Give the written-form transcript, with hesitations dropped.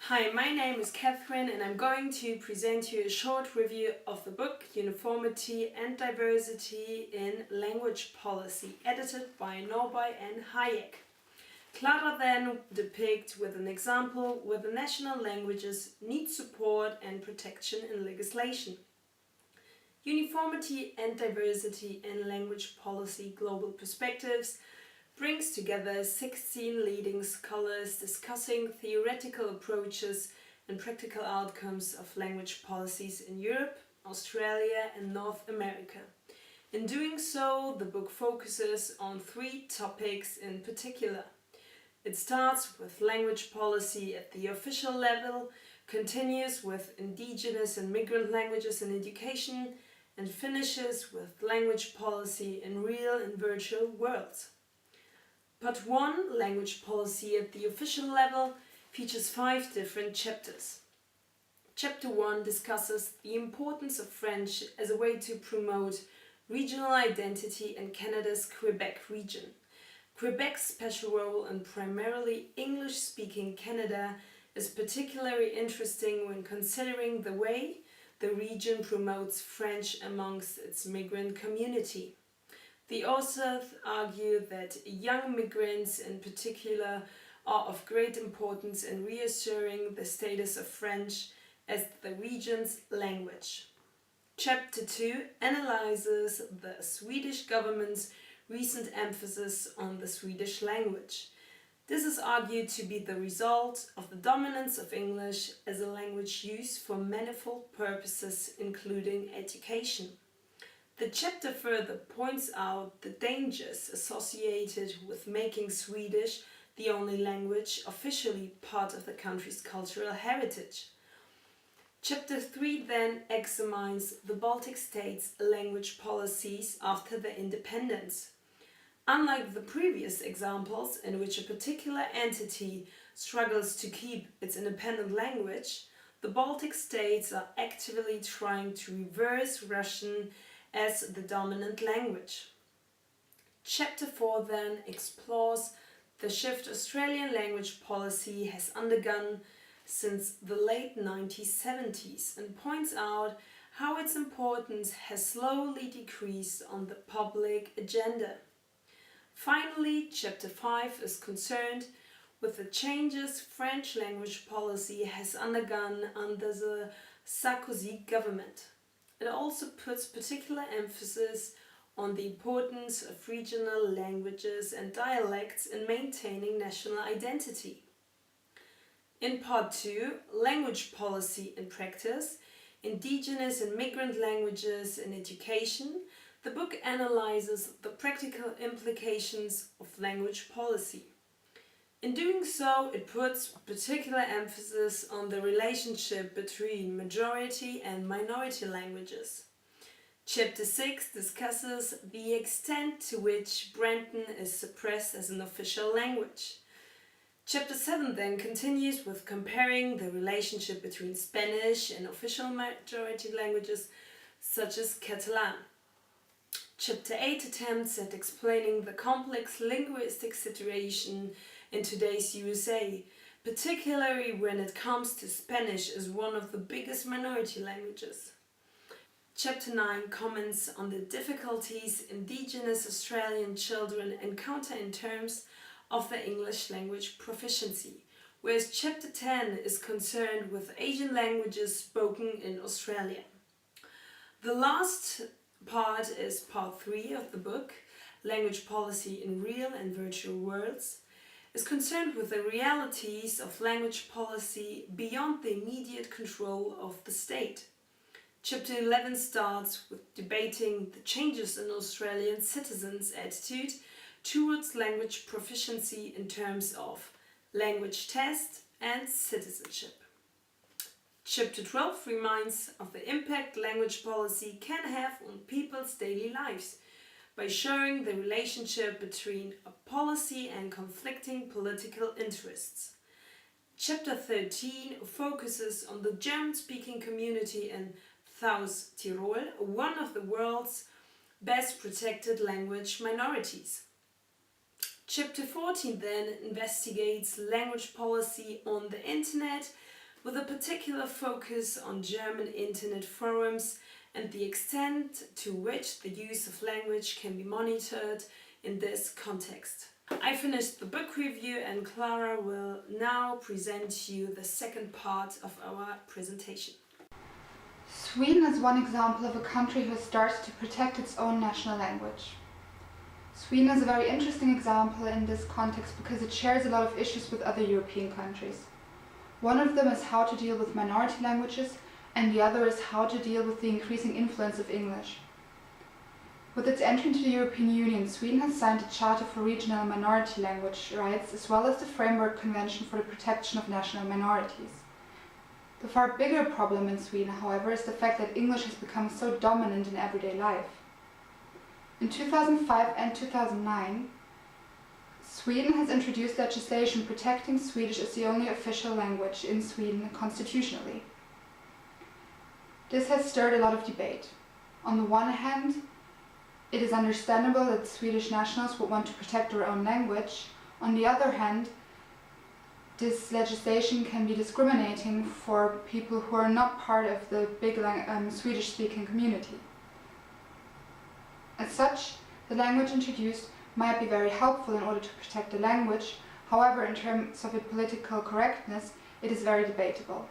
Hi, my name is Kathrin and I'm going to present you a short review of the book Uniformity and Diversity in Language Policy, edited by Norby and Hayek. Klara then depicts with an example where the national languages need support and protection in legislation. Uniformity and Diversity in Language Policy Global Perspectives brings together 16 leading scholars discussing theoretical approaches and practical outcomes of language policies in Europe, Australia and North America. In doing so, the book focuses on three topics in particular. It starts with language policy at the official level, continues with indigenous and migrant languages in education, and finishes with language policy in real and virtual worlds. Part 1, Language Policy at the Official Level, features 5 different chapters. Chapter 1 discusses the importance of French as a way to promote regional identity in Canada's Quebec region. Quebec's special role in primarily English-speaking Canada is particularly interesting when considering the way the region promotes French amongst its migrant community. The authors argue that young migrants in particular are of great importance in reassuring the status of French as the region's language. Chapter 2 analyzes the Swedish government's recent emphasis on the Swedish language. This is argued to be the result of the dominance of English as a language used for manifold purposes, including education. The chapter further points out the dangers associated with making Swedish the only language officially part of the country's cultural heritage. Chapter 3 then examines the Baltic states' language policies after their independence. Unlike the previous examples in which a particular entity struggles to keep its independent language, the Baltic states are actively trying to reverse Russian as the dominant language. Chapter 4 then explores the shift Australian language policy has undergone since the late 1970s and points out how its importance has slowly decreased on the public agenda. Finally, Chapter 5 is concerned with the changes French language policy has undergone under the Sarkozy government. It also puts particular emphasis on the importance of regional languages and dialects in maintaining national identity. In Part 2, Language Policy in Practice, Indigenous and Migrant Languages in Education, the book analyzes the practical implications of language policy. In doing so, it puts particular emphasis on the relationship between majority and minority languages. Chapter 6 discusses the extent to which Breton is suppressed as an official language. Chapter 7 then continues with comparing the relationship between Spanish and official majority languages such as Catalan. Chapter 8 attempts at explaining the complex linguistic situation in today's USA, particularly when it comes to Spanish as one of the biggest minority languages. Chapter 9 comments on the difficulties Indigenous Australian children encounter in terms of their English language proficiency, whereas Chapter 10 is concerned with Asian languages spoken in Australia. The last part is Part 3 of the book, Language Policy in Real and Virtual Worlds, is concerned with the realities of language policy beyond the immediate control of the state. Chapter 11 starts with debating the changes in Australian citizens' attitude towards language proficiency in terms of language test and citizenship. Chapter 12 reminds of the impact language policy can have on people's daily lives by showing the relationship between a policy and conflicting political interests. Chapter 13 focuses on the German-speaking community in South Tyrol, one of the world's best protected language minorities. Chapter 14 then investigates language policy on the internet with a particular focus on German internet forums and the extent to which the use of language can be monitored in this context. I finished the book review and Klara will now present you the second part of our presentation. Sweden is one example of a country who has started to protect its own national language. Sweden is a very interesting example in this context because it shares a lot of issues with other European countries. One of them is how to deal with minority languages, and the other is how to deal with the increasing influence of English. With its entry into the European Union, Sweden has signed a Charter for Regional and Minority Language Rights as well as the Framework Convention for the Protection of National Minorities. The far bigger problem in Sweden, however, is the fact that English has become so dominant in everyday life. In 2005 and 2009, Sweden has introduced legislation protecting Swedish as the only official language in Sweden constitutionally. This has stirred a lot of debate. On the one hand, it is understandable that Swedish nationals would want to protect their own language. On the other hand, this legislation can be discriminating for people who are not part of the big Swedish-speaking community. As such, the language introduced might be very helpful in order to protect the language. However, in terms of its political correctness, it is very debatable.